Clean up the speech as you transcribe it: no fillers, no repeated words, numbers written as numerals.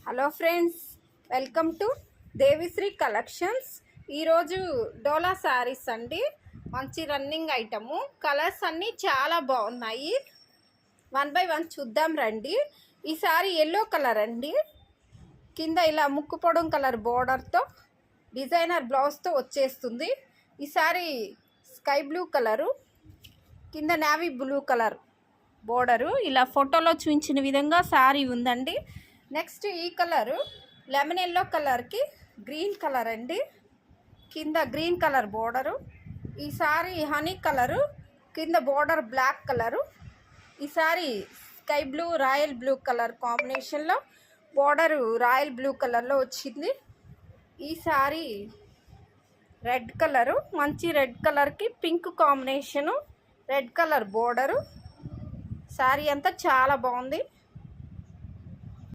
Hello friends, welcome to Devishri collections. ఈరోజు డోలా శారీస్ అండి. మంచి రన్నింగ్ ఐటము. కలర్స్ అన్నీ చాలా బాగున్నాయి. 1 by 1 చూద్దాం రండి. ఈ సారీ ఎల్లో కలర్ అండి. కింద ఇలా ముక్కు పొడం కలర్ బోర్డర్తో డిజైనర్ బ్లౌజ్తో వచ్చేస్తుంది. ఈ సారీ స్కై బ్లూ కలరు, కింద నేవీ బ్లూ కలర్ బోర్డరు. ఇలా ఫోటోలో చూపించిన విధంగా సారీ ఉందండి. నెక్స్ట్ ఈ కలరు లెమన్ ఎల్లో కలర్కి గ్రీన్ కలర్ అండి. కింద గ్రీన్ కలర్ బోర్డరు. ఈ సారీ హనీ కలరు, కింద బోర్డర్ బ్లాక్ కలరు. ఈ sorry sky blue royal blue colour కాంబినేషన్లో బోర్డరు రాయల్ బ్లూ కలర్లో వచ్చింది. ఈ సారీ రెడ్ కలరు, మంచి రెడ్ కలర్కి pink combination, red colour border. Sorry అంతా చాలా బాగుంది.